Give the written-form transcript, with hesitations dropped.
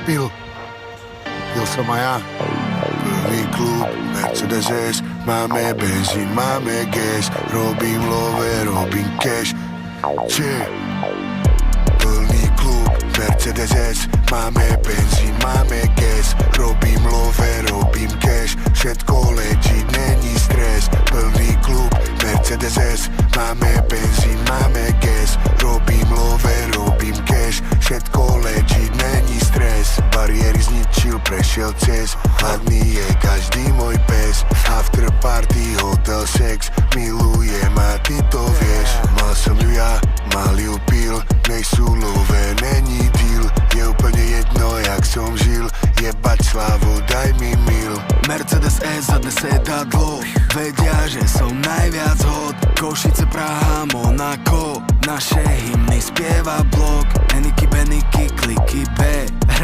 Pil som aj ja. Plný klub, Mercedes S, máme benzín, máme gas, robím love, robím cash. Plný klub, Mercedes S, máme benzín, máme gas, robím love, robím cash. Všetko legit, není stres. Plný klub, Mercedes S, máme benzín, máme gas, robím love, robím cash. Všetko legit, není stres. Bariéry zničil, prešiel cez. Hladný je každý môj pes. After party, hotel, sex, milujem a ty to vieš. Mal som ju ja, mal ju pil, nejsú love, není deal. Je úplne jedno, jak som žil, jebať slavu, daj mi mil. Mercedes S zadne sedadlo, vedia, že som najviac hot. Košice, Praha, Monako, naše hymny spieva blok. Eniky, Beniky, kliky B,